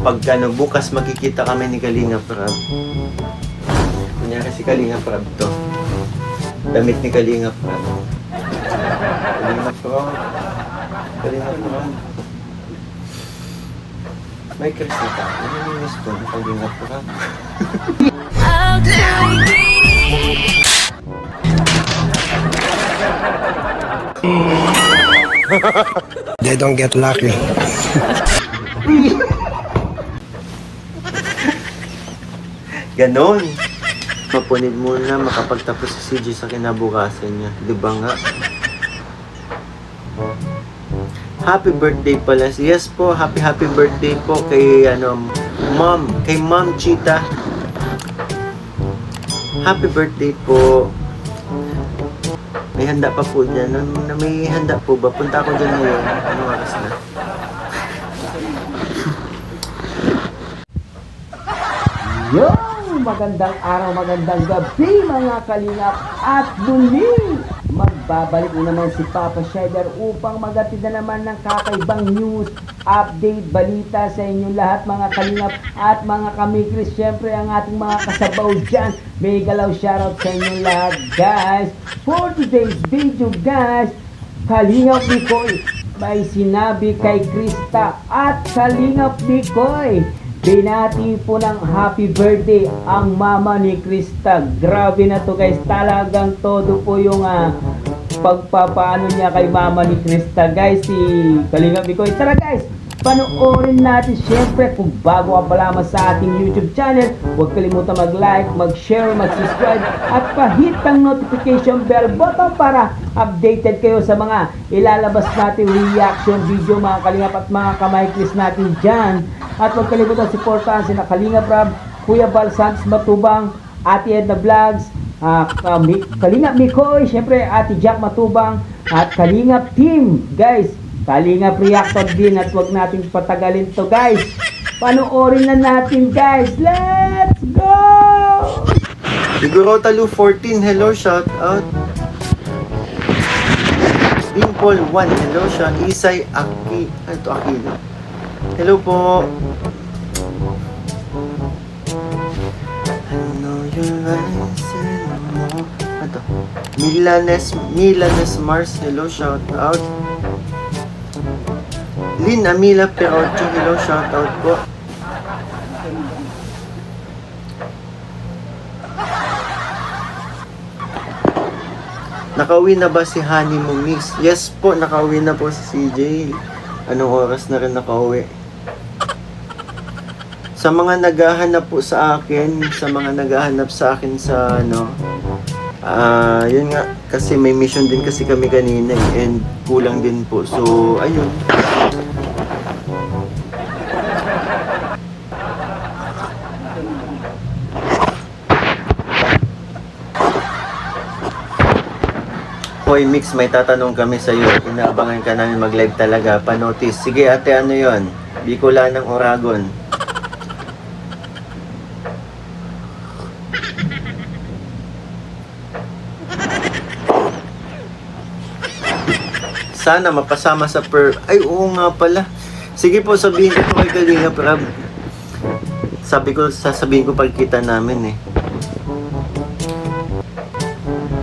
pag ano, bukas makikita kami ni Kalinga Prab. Kunyari si Kalinga Prab to. Damit ni Kalinga Prab. Kalinga Prab. Kalinga Prab. May Krisita. Namimiss ko ni Kalinga Prab. They don't get lucky. Ganon. Mapunid muna makapagtapos si CJ sa kinabukasan niya. Di ba nga? Happy birthday pala. Yes po, happy birthday po kay kay Mom Chita. Happy birthday po. May handa pa po dyan. May handa po ba? Punta ako dyan ngayon. Anong oras na? Yo! Magandang araw, magandang gabi mga kalingap at muli magbabalik na naman si Papa Shedder upang magatid na naman ng kakaibang news, update, balita sa inyo lahat mga kalingap at mga kamikris. Siyempre ang ating mga kasabaw dyan, may galaw shoutout sa inyo lahat guys. For today's video guys, Kalingap Mikoy may sinabi kay Krista at Kalingap Mikoy binati po ng happy birthday ang mama ni Krista. Grabe na to guys, talagang todo po yung pagpapaano niya kay mama ni Krista guys, si Kalingap Mikoy. Tara guys, panoorin natin. Syempre kung bago ka pa lamang sa ating YouTube channel, huwag kalimutan mag-like, mag-share, mag-subscribe at pahit ang notification bell button para updated kayo sa mga ilalabas natin reaction video mga kalingap at mga kamayklis natin dyan. At huwag kalimutan supportahan sina Kalinga Prab, Kuya Bal Santos Matubang, Ate Edna Vlogs, Kalingap Mikoy, syempre Ate Jack Matubang at Kalingap Team guys. Kalingap Reactor din at huwag natin patagalin to guys. Panoorin na natin guys. Let's go! Siguro Talu 14, hello, shout out. Dimple 1, hello, shout. Isay Aki, ito Aquino. Hello po. I know your eyes and more. Ito. Milanes Mars, hello, shout out. Lynn Amila Perocho, hello, shout out po. Nakauwi na ba si Honey mo, Mix? Yes po, nakauwi na po si CJ. Anong oras na rin nakauwi? Sa mga naghahanap po sa akin, sa mga naghahanap sa akin sa yun nga, kasi may mission din kasi kami kanina and kulang din po. So, ayun. Hoy Mix, may tatanong kami sa iyo. Inaabangan ka namin mag-live talaga. Pa-notice. Sige ate, ano yon? Bicolanang Oragon. Sana mapasama sa Ay, oo nga pala. Sige po, sabihin ko kay Kalinga Prab. Sasabihin ko pagkita namin eh.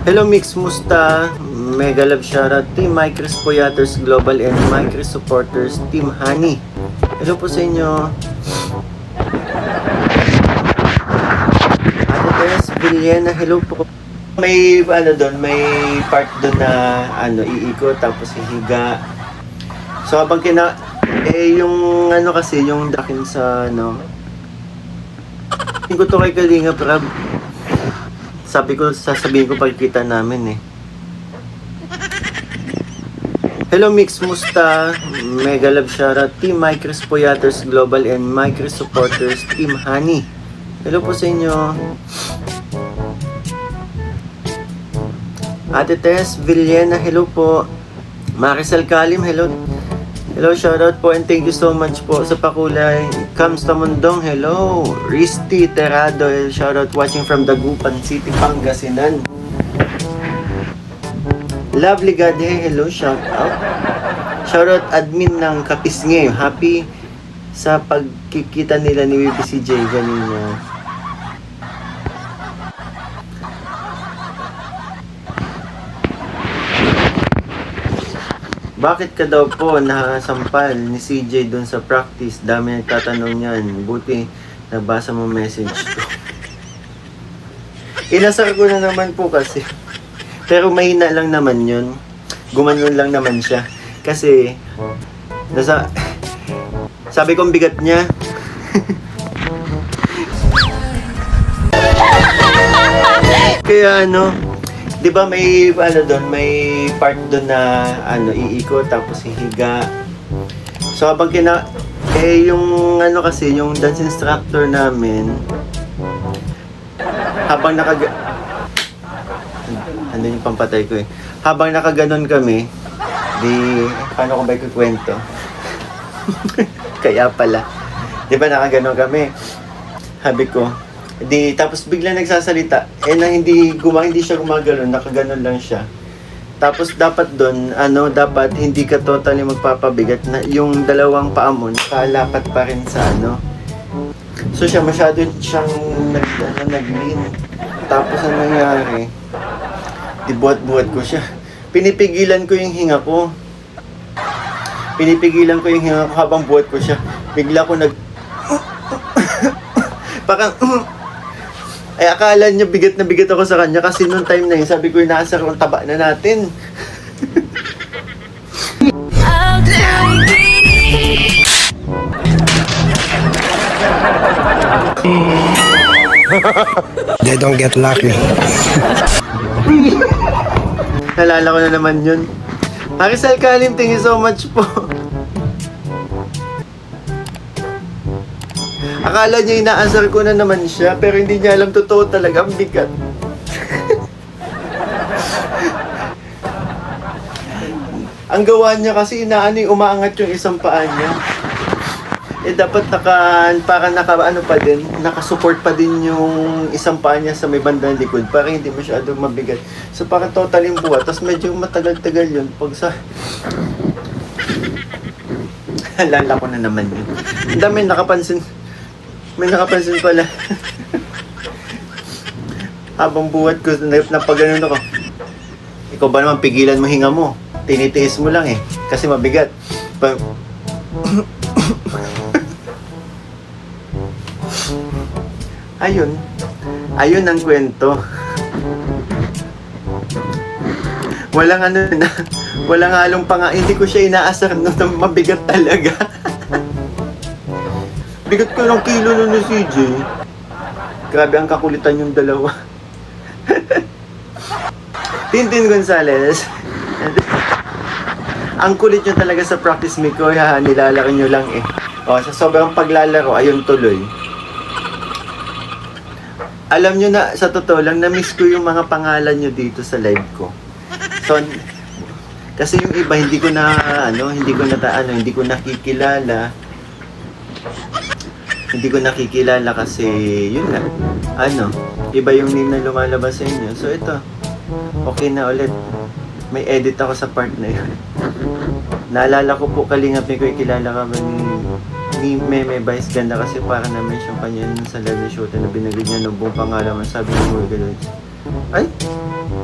Hello Mix, musta? Mega love shoutout Team Micros Poyaters Global and Micros Supporters Team Honey. Hello po sa inyo. Ate Tess Villena, hello po. May doon, may part doon na iikot tapos hihiga. So habang yung kasi yung dakin sa ko to kay Kalinga Prab. Sasabihin ko pagkita namin eh. Hello Mix, musta? Mega love shoutout Team Micros Poyaters Global and Micros Supporters Team Honey. Hello po sa inyo. Ate Tess Villena, hello po. Maricel Kalim, hello. Hello, shoutout po and thank you so much po sa pakulay. Comes Tamundong, hello. Risty Terado, shoutout watching from Dagupan City, Pangasinan. Lovely God, hey, hello, shoutout. Shoutout admin ng Kapisnge, happy sa pagkikita nila ni BBCJ kanina. Bakit ka daw po nakasampal ni CJ doon sa practice? Dami nagtatanong yan. Buti nabasa mo message ko. Inasar ko na naman po kasi. Pero mahina lang naman yun. Gumanon lang naman siya. Kasi, sabi kong bigat niya. Kaya ano, 'di ba may may part doon na iikot tapos hihiga. So habang yung kasi yung dance instructor namin habang yung pampatay ko eh. Habang nakaganon kami, paano ko ba ikukwento? Kaya pala. 'Di ba nakaganon kami? Sabi ko, tapos bigla nagsasalita. Hindi siya gumagano, nakaganon lang siya. Tapos dapat doon, dapat hindi ka totally magpapabigat na yung dalawang paa mo nakalapat pa rin sa So siya masyado siyang nag-lean. Tapos ang nangyari, buhat-buhat ko siya. Pinipigilan ko yung hinga ko. Habang buhat ko siya. Bigla ko parang akala niya bigat na bigat ako sa kanya kasi noong time na yun, sabi ko inaasar kong taba na natin. They don't get lucky. Nalala ko na naman yun. Marisel Kalim, thank you so much po. Akala niya inaasar ko na naman siya, pero hindi niya alam totoo talaga ang bigat. Ang gawa niya kasi umaangat yung isang paa niya. Dapat nakasupport pa din yung isang paa niya sa may bandang likod para hindi masyadong mabigat. So parang totally buhat, tapos medyo matagal-tagal yun. Pag sa... Alala ko na naman yun. Ang dami may nakapansin pala. Habang buhat ko, napaganon ako. Ikaw ba naman pigilan mo hinga mo? Tinitiis mo lang eh. Kasi mabigat. Ayun ang kwento. Walang halong hindi ko siya inaasar no, mabigat talaga. Bigat ko ng kilo nun ni CJ. Grabe ang kakulitan yung dalawa. Tintin Gonzales. Ang kulit nyo talaga sa practice meet ko. Nilalaro nyo lang eh. Sa sobrang paglalaro, ayun tuloy. Alam nyo na, sa totoo lang, na-miss ko yung mga pangalan nyo dito sa live ko. So, kasi yung iba, hindi ko nakikilala. Hindi ko nakikilala kasi, yun nga, iba yung name na lumalabas sa inyo. So, ito, okay na ulit. May edit ako sa part na yun. Naalala ko po, Kalingap, may kilala ka ba ni Meme Vice Ganda kasi parang na-mention pa niya sa live na shoot na binagid niya ng buong pangalan. Sabi niya mo, gano'n. Ay,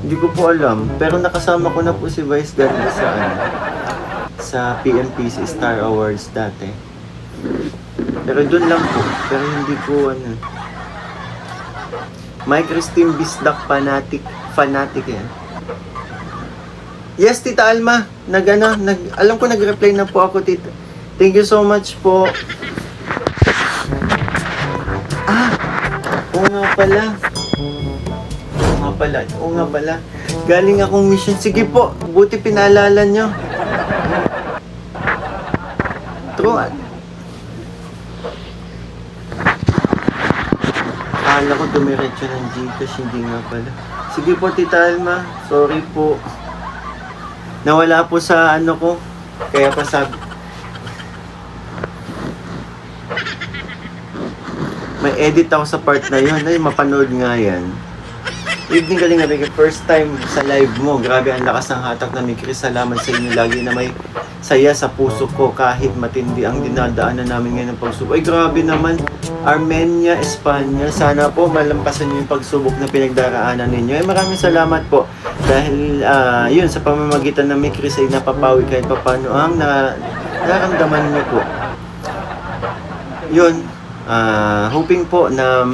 hindi ko po alam. Pero nakasama ko na po si Vice Ganda sa PMPC Star Awards dati. Pero doon lang po. Pero hindi ko My Christine Bisdak fanatic yan. Yes, Tita Alma. Alam ko nag-reply na po ako, Tita. Thank you so much po. Oo nga pala. Galing akong mission. Sige po, buti pinaalala nyo. True. Akala ko dumiretso ng Gcash, hindi nga pala. Sige po, Tita Alma. Sorry po. Nawala po sa ko. Kaya pa sabi. May edit ako sa part na yun. Ay, mapanood nga yan. Evening Kalinga Bigay, first time sa live mo. Grabe ang lakas ng hatak na Mikri. Salamat sa inyo lagi na may saya sa puso ko kahit matindi ang dinadaanan namin ngayon ng pagsubok. Ay grabe naman, Armenia, Espanya. Sana po malampasan niyo yung pagsubok na pinagdaraanan ninyo. Ay maraming salamat po. Dahil yun, sa pamamagitan ng Mikri ay napapawi kahit papano ang nararamdaman niyo po. Yun, hoping po na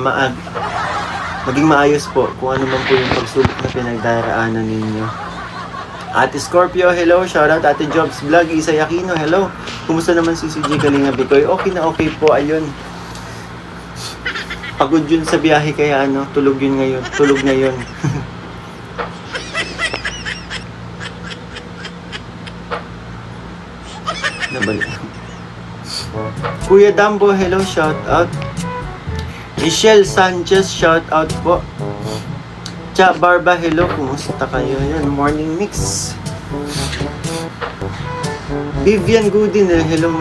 maging maayos po kung ano man po yung pagsubok na pinagdaraanan ninyo. Ate Scorpio, hello. Shoutout Ate Jobs Vlog. Isay Aquino, hello. Kumusta naman si CJ Kalinga Bikoy? Okay na okay po, ayun. Pagod yun sa biyahe kaya tulog yun ngayon. Tulog na yun. Nabalik. Kuya Dambo, hello. Shoutout. Michelle Sanchez, shout out po. Cha Barba, hello. Kumusta kayo? Yan, morning mix. Vivian Goodin, hello.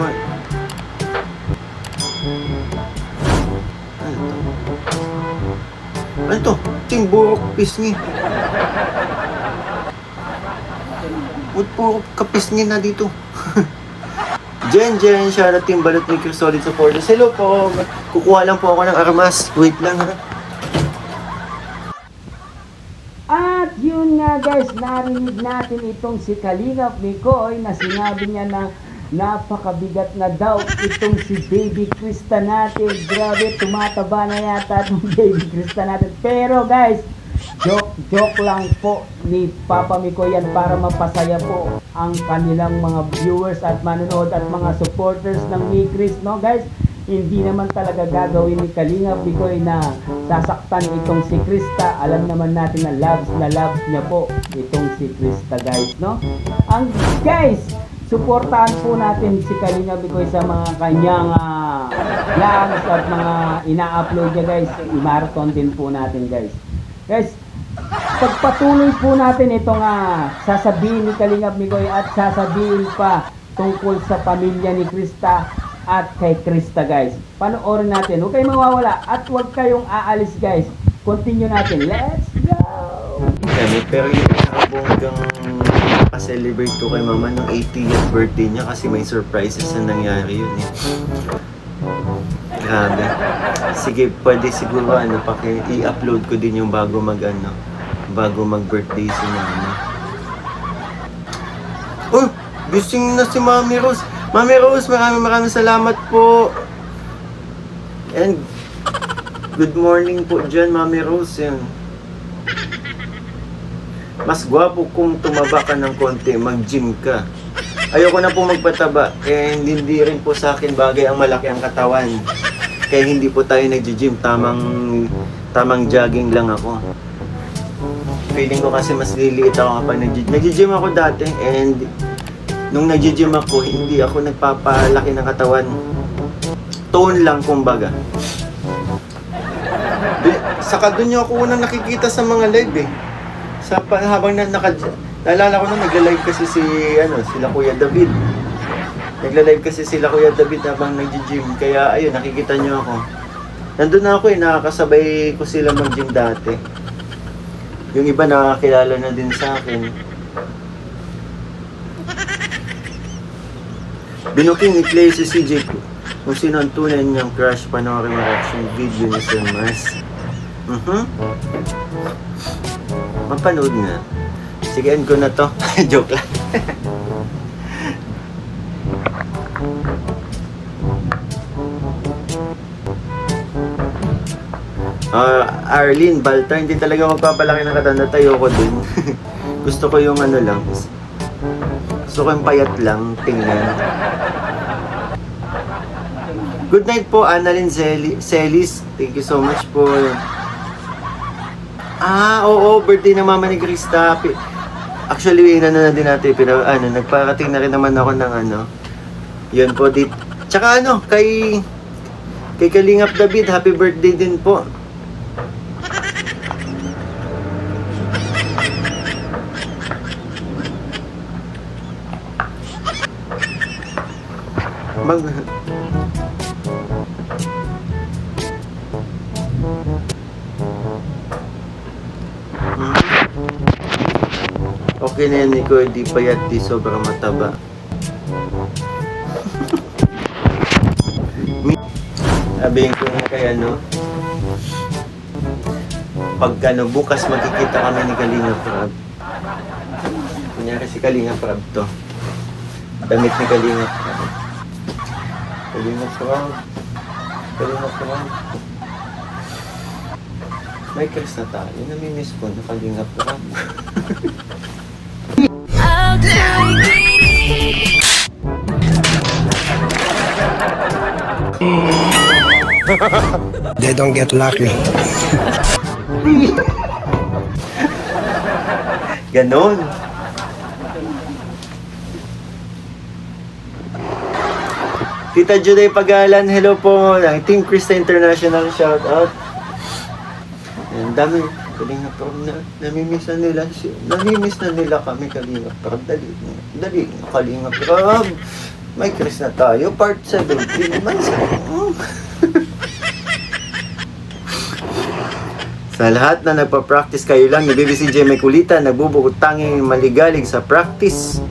Ano to? Timburok pisngi. Puro kapisngi na dito. Jen, shoutout Team Balot Maker Solid Supporters. Hello po. Kukuha lang po ako ng armas. Wait lang ha. At yun nga guys, narinig natin itong si Kalingap Mikoy na sinabi niya na napakabigat na daw itong si Baby Krista natin. Grabe, tumataba na yata itong Baby Krista natin. Pero guys, joke lang po ni Papa Mikoy yan para mapasaya po ang kanilang mga viewers at manonood at mga supporters ng Mikris, no guys? Hindi naman talaga gagawin ni Kalingap Mikoy na sasaktan itong si Krista. Alam naman natin na loves niya po itong si Krista, guys, no? Ang guys, suportahan po natin si Kalingap Mikoy sa mga kanyang vlogs at mga ina-upload niya, guys. I-marathon din po natin, guys. Guys, pagpatuloy po natin itong sasabihin ni Kalingap Mikoy at sasabihin pa tungkol sa pamilya ni Krista at kay Krista, guys. Panoorin natin. Huwag kayong mawawala at huwag kayong aalis, guys. Continue natin. Let's go! Pero yung nakabonggang pa-celebrate ko kay mama ng 80th birthday niya kasi may surprises na nangyari yun eh. Grabe. Sige, pwede siguro i-upload ko din yung bago mag-birthday si mama. Oh! Gising na si Mami Rose. Mami Rose, maraming salamat po. And good morning po dyan, Mami Rose. Yan. Mas gwapo kung tumaba ka ng konti, mag-gym ka. Ayoko na po magpataba. Hindi rin po sa akin bagay ang malaki ang katawan. Kaya hindi po tayo nag-gym. Tamang jogging lang ako. Feeling ko kasi mas liliit ako kapag nag-gym ako dati. And nung nag-gym ako, hindi ako nagpapalaki ng katawan. Tone lang, kumbaga. Saka doon niyo ako unang nakikita sa mga live eh. Habang naalala ko na nagla-live kasi sila Kuya David. Nagla-live kasi sila Kuya David habang nag-gym. Kaya ayun, nakikita niyo ako. Nandun na ako nakakasabay ko sila mag-gym dati. Yung iba nakakilala na din sa akin. Binuking ni Clay si CJ kung sino ang tunay niyang crush. Panoorin mo reaction video ni Sir Mars. Mapanood nga. Sige, end ko na to. Joke lang. Arlene Balta, hindi talaga magpapalaki ng katawan. Natayo ko din. Gusto ko yung lang. Gusto ko yung payat lang. Tingnan. Good night po, Annalyn Celis. Thank you so much po. Oo, birthday ng mama ni Krista. Actually, na din natin. Pero nagparating na rin naman ako ng yun po, tsaka kay Kalingap David, happy birthday din po. Okay na yan, Nico. Di payat, di sobrang mataba. Sabihin ko nga kay pag bukas magkikita kami ni Kalinga Prab. Kunyari si Kalinga Prab to. Damit ni Kalinga Prab. Kalinga Prab. Kalinga Prab. May Chris na tayo. Namimiss ko na Kalinga Prab. They don't get lucky. Ganon. Tita Juday Pagalan, hello po. Team Krista International, shout out. Ang dami, Kalinga Prab na, namimiss na nila kami, Kalinga Prab. Dali, Kalinga Prab. May Chris na tayo, part 17 naman sa... Sa lahat na nagpa-practice kayo lang, ni BBCJ may kulitan, nagbubukod tanging maligalig sa practice.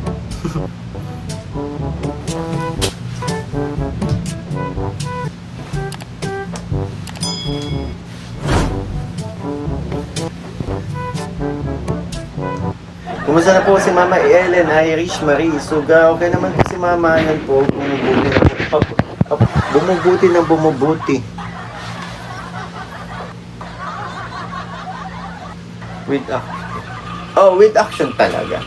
Kumusta na po si Mama Ellen, Irish, Marie, Suga? Okay naman po si Mama, yan po, bumubuti ng bumubuti. With action. Oh, with action talaga.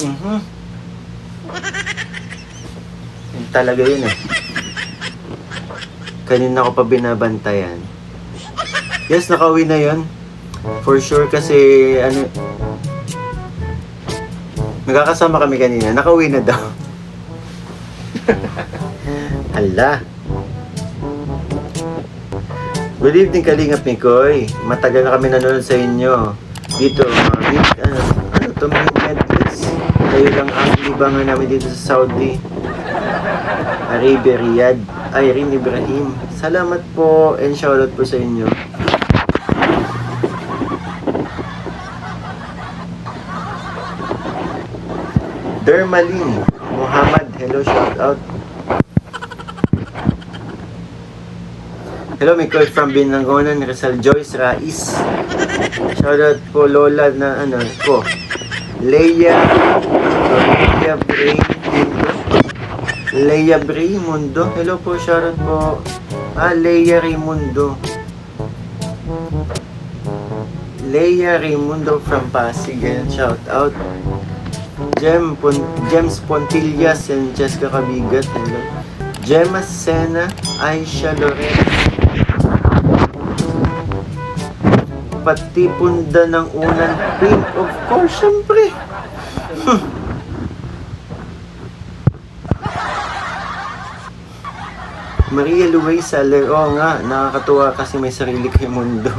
Yun talaga yun eh. Kanina ko pa binabantayan. Yes, nakauwi na yun. For sure kasi nagkakasama kami kanina. Nakauwi na daw. Hala. Good evening, Kalingap Mikoy. Matagal na kami nanonood sa inyo. Dito, mga Netflix. Kayo lang ang libangan namin dito sa Saudi Arabia, Riyadh. Irene Ibrahim. Salamat po and shoutout po sa inyo. Dermaline Muhammad, hello, shoutout. Hello, Mikoy from Binangonan, Rizal Joyce Rais. Shoutout po Lola na po. Leia Raimundo. Hello po, shoutout po. Leia Raimundo. Leia Raimundo from Pasig. Shoutout. James Pontillas and Jessica Cabigat. Hello. Gemma Sena, Aisha Lorena. Pati punda ng unang pink, of course, syempre. Maria Luisa, oo nga, nakakatuwa kasi may sarili kay mundo.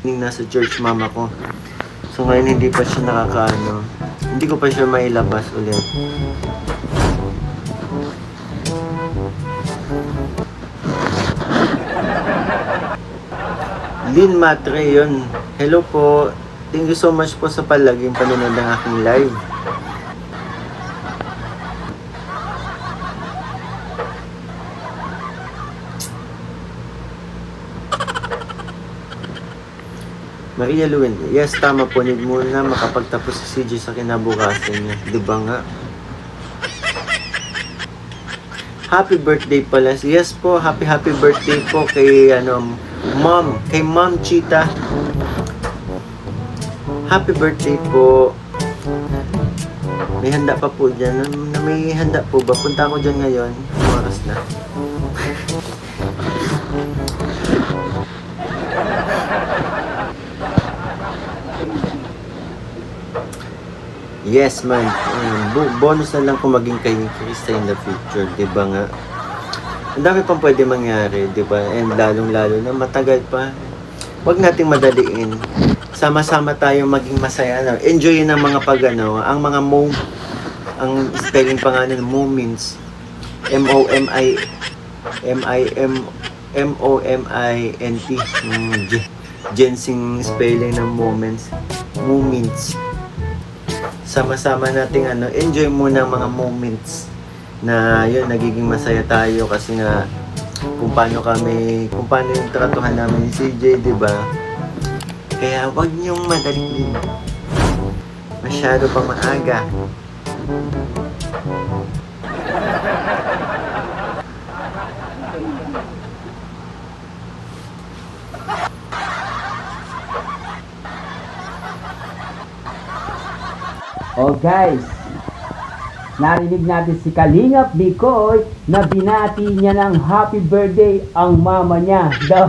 Nasa church mama ko. So ngayon hindi pa siya hindi ko pa siya mailabas ulit. Lynn Matre yun. Hello po. Thank you so much po sa palaging panonood ng aking live. Maria Luen, yes, tama po. Need muna makapagtapos si CJ sa kinabukasan niya. Diba nga? Happy birthday pala. Yes po, happy birthday po kay kay Mom Chita. Happy birthday po. May handa pa po dyan. May handa po ba? Punta ako dyan ngayon. Oras na. Yes man, bonus na lang kung maging kay Krista in the future, di ba nga? Ang dami pang pwede mangyari, di ba? And lalong-lalo na matagal pa. Huwag nating madaliin. Sama-sama tayong maging masaya. Enjoyin ang mga ang mga ang spelling pa nga ng moments. Moment. Gensing spelling ng moments. Sama-sama nating enjoy muna ang mga moments na yun, nagiging masaya tayo kasi nga kung paano yung tratuhan namin ni CJ, di ba? Kaya wag niyong madaliin. Masyado pang maaga. Oh guys, narinig natin si Kalingap Bikoy na binati niya ng happy birthday ang mama niya daw.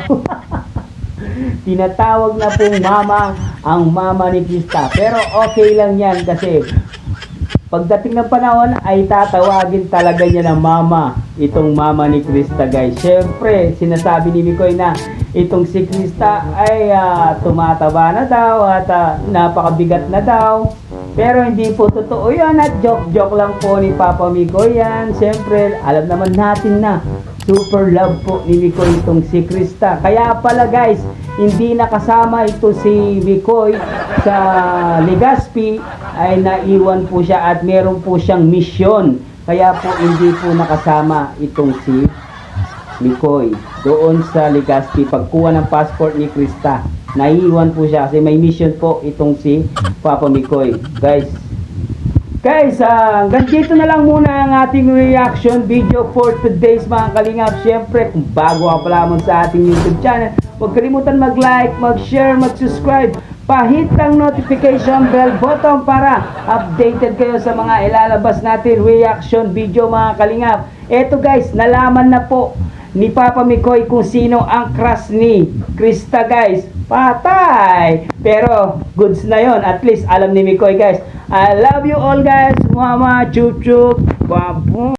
Tinatawag na pong mama ang mama ni Krista. Pero okay lang yan kasi pagdating ng panahon ay tatawagin talaga niya na mama itong mama ni Krista, guys. Siyempre, sinasabi ni Bikoy na itong si Krista ay tumataba na daw at napakabigat na daw. Pero hindi po totoo yan at joke lang po ni Papa Mikoy yan. Siyempre, alam naman natin na super love po ni Mikoy itong si Krista. Kaya pala guys, hindi nakasama ito si Mikoy sa Legazpi ay naiwan po siya at meron po siyang mission. Kaya po hindi po nakasama itong si Mikoy doon sa Legazpi pagkuha ng passport ni Krista. Naiwan po siya kasi may mission po itong si Papa Mikoy. Guys, hanggang dito na lang muna ang ating reaction video for today's mga kalingap. Siyempre, kung bago ka pa lamang sa ating YouTube channel, huwag kalimutan mag-like, mag-share, mag-subscribe. Pahit ang notification bell button para updated kayo sa mga ilalabas natin reaction video mga kalingap. Eto guys, nalaman na po ni Papa Mikoy kung sino ang crush ni Krista, guys. Patay! Pero goods na yon, at least alam ni Mikoy, guys. I love you all guys. Mama chup chup. Babu.